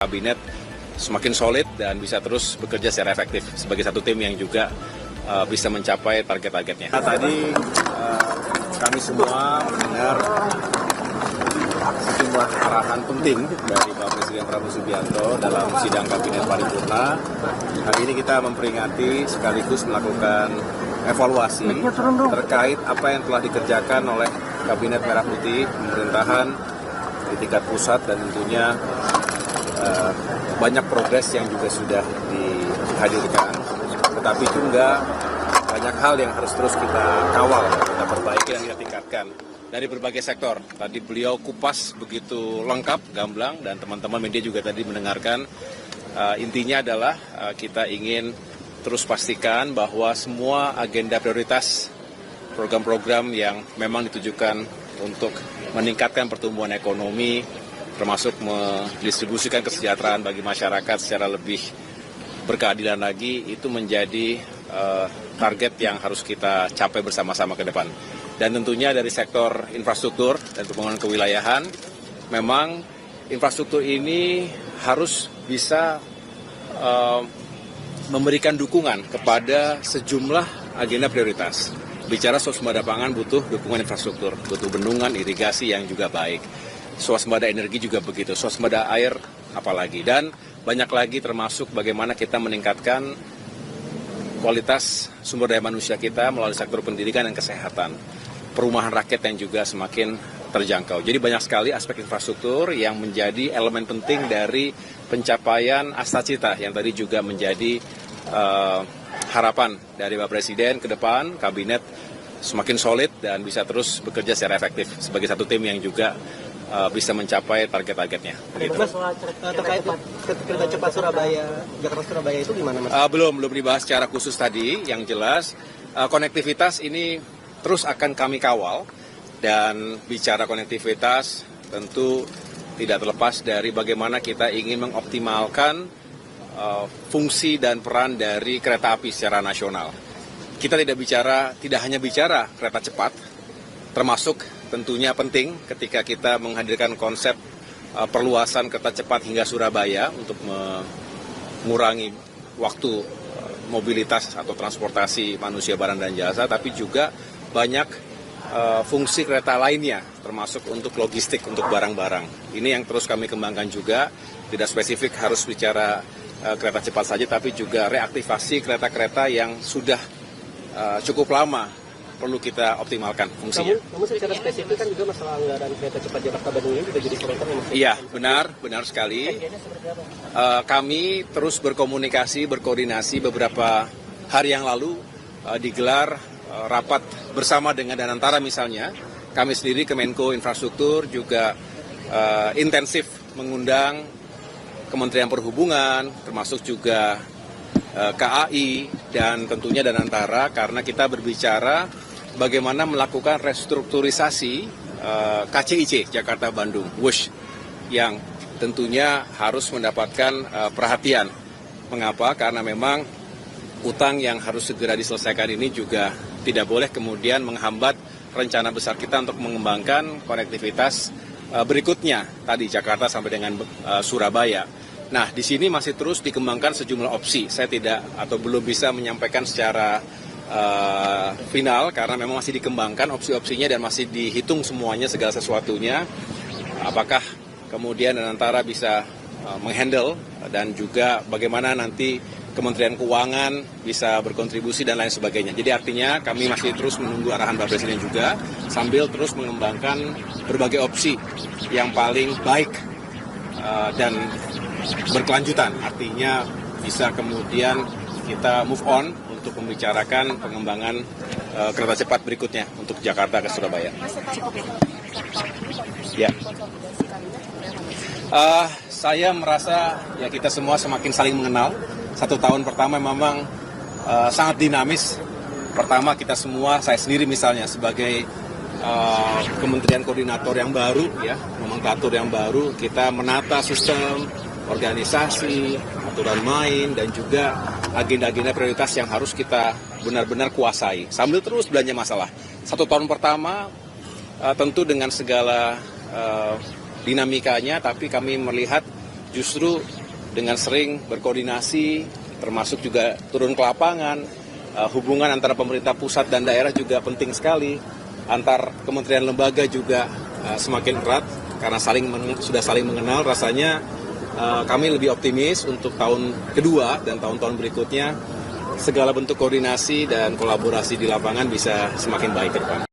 Kabinet semakin solid dan bisa terus bekerja secara efektif sebagai satu tim yang juga bisa mencapai target-targetnya. Tadi kami semua mendengar sejumlah arahan penting dari Bapak Presiden Prabowo Subianto dalam sidang Kabinet Paripurna. Hari ini kita memperingati sekaligus melakukan evaluasi terkait apa yang telah dikerjakan oleh Kabinet Merah Putih, pemerintahan di tingkat pusat, dan tentunya banyak progres yang juga sudah dihadirkan, tetapi juga banyak hal yang harus terus kita kawal, kita perbaiki dan kita tingkatkan dari berbagai sektor. Tadi beliau kupas begitu lengkap, gamblang, dan teman-teman media juga tadi mendengarkan. Intinya adalah kita ingin terus pastikan bahwa semua agenda prioritas, program-program yang memang ditujukan untuk meningkatkan pertumbuhan ekonomi, termasuk mendistribusikan kesejahteraan bagi masyarakat secara lebih berkeadilan lagi, itu menjadi target yang harus kita capai bersama-sama ke depan. Dan tentunya dari sektor infrastruktur dan pembangunan kewilayahan, memang infrastruktur ini harus bisa memberikan dukungan kepada sejumlah agenda prioritas. Bicara swasembada pangan butuh dukungan infrastruktur, butuh bendungan, irigasi yang juga baik. Swasembada energi juga begitu, swasembada air apalagi, dan banyak lagi termasuk bagaimana kita meningkatkan kualitas sumber daya manusia kita melalui sektor pendidikan dan kesehatan, perumahan rakyat yang juga semakin terjangkau. Jadi banyak sekali aspek infrastruktur yang menjadi elemen penting dari pencapaian Astacita yang tadi juga menjadi harapan dari Bapak Presiden ke depan, Kabinet semakin solid dan bisa terus bekerja secara efektif sebagai satu tim yang juga bisa mencapai target-targetnya. Mas, terkait kereta cepat Jakarta-Surabaya itu gimana, Mas? Belum dibahas secara khusus tadi. Yang jelas konektivitas ini terus akan kami kawal, dan bicara konektivitas tentu tidak terlepas dari bagaimana kita ingin mengoptimalkan fungsi dan peran dari kereta api secara nasional. Kita tidak hanya bicara kereta cepat, termasuk tentunya penting ketika kita menghadirkan konsep perluasan kereta cepat hingga Surabaya untuk mengurangi waktu mobilitas atau transportasi manusia, barang, dan jasa, tapi juga banyak fungsi kereta lainnya, termasuk untuk logistik, untuk barang-barang. Ini yang terus kami kembangkan juga, tidak spesifik harus bicara kereta cepat saja, tapi juga reaktivasi kereta-kereta yang sudah cukup lama perlu kita optimalkan fungsinya. Namun secara spesifik kan juga masalah anggaran kereta cepat Jakarta-Bandung ini juga jadi sorotan. Iya, benar sekali. Kami terus berkomunikasi, berkoordinasi. Beberapa hari yang lalu digelar rapat bersama dengan Danantara misalnya. Kami sendiri Kemenko Infrastruktur juga intensif mengundang Kementerian Perhubungan, termasuk juga KAI, dan tentunya Danantara, karena kita berbicara bagaimana melakukan restrukturisasi KCIC Jakarta-Bandung, WUSH, yang tentunya harus mendapatkan perhatian. Mengapa? Karena memang utang yang harus segera diselesaikan ini juga tidak boleh kemudian menghambat rencana besar kita untuk mengembangkan konektivitas berikutnya, tadi Jakarta sampai dengan Surabaya. Nah, di sini masih terus dikembangkan sejumlah opsi. Saya belum bisa menyampaikan secara final karena memang masih dikembangkan opsi-opsinya dan masih dihitung semuanya, segala sesuatunya. Apakah kemudian antara bisa menghandle, dan juga bagaimana nanti Kementerian Keuangan bisa berkontribusi dan lain sebagainya. Jadi artinya kami masih terus menunggu arahan Bapak Presiden juga, sambil terus mengembangkan berbagai opsi yang paling baik dan berkelanjutan. Artinya bisa kemudian kita move on untuk membicarakan pengembangan kereta cepat berikutnya untuk Jakarta ke Surabaya. Ya. Saya merasa ya kita semua semakin saling mengenal. 1 tahun pertama memang sangat dinamis. Pertama kita semua, saya sendiri misalnya sebagai kementerian koordinator yang baru, ya, nomenklatur yang baru, kita menata sistem, organisasi, aturan main, dan juga agenda-agenda prioritas yang harus kita benar-benar kuasai. Sambil terus belanja masalah. 1 tahun pertama tentu dengan segala dinamikanya, tapi kami melihat justru dengan sering berkoordinasi, termasuk juga turun ke lapangan, hubungan antara pemerintah pusat dan daerah juga penting sekali, antar kementerian lembaga juga semakin erat, karena sudah saling mengenal. Rasanya kami lebih optimis untuk tahun kedua dan tahun-tahun berikutnya, segala bentuk koordinasi dan kolaborasi di lapangan bisa semakin baik ke depan.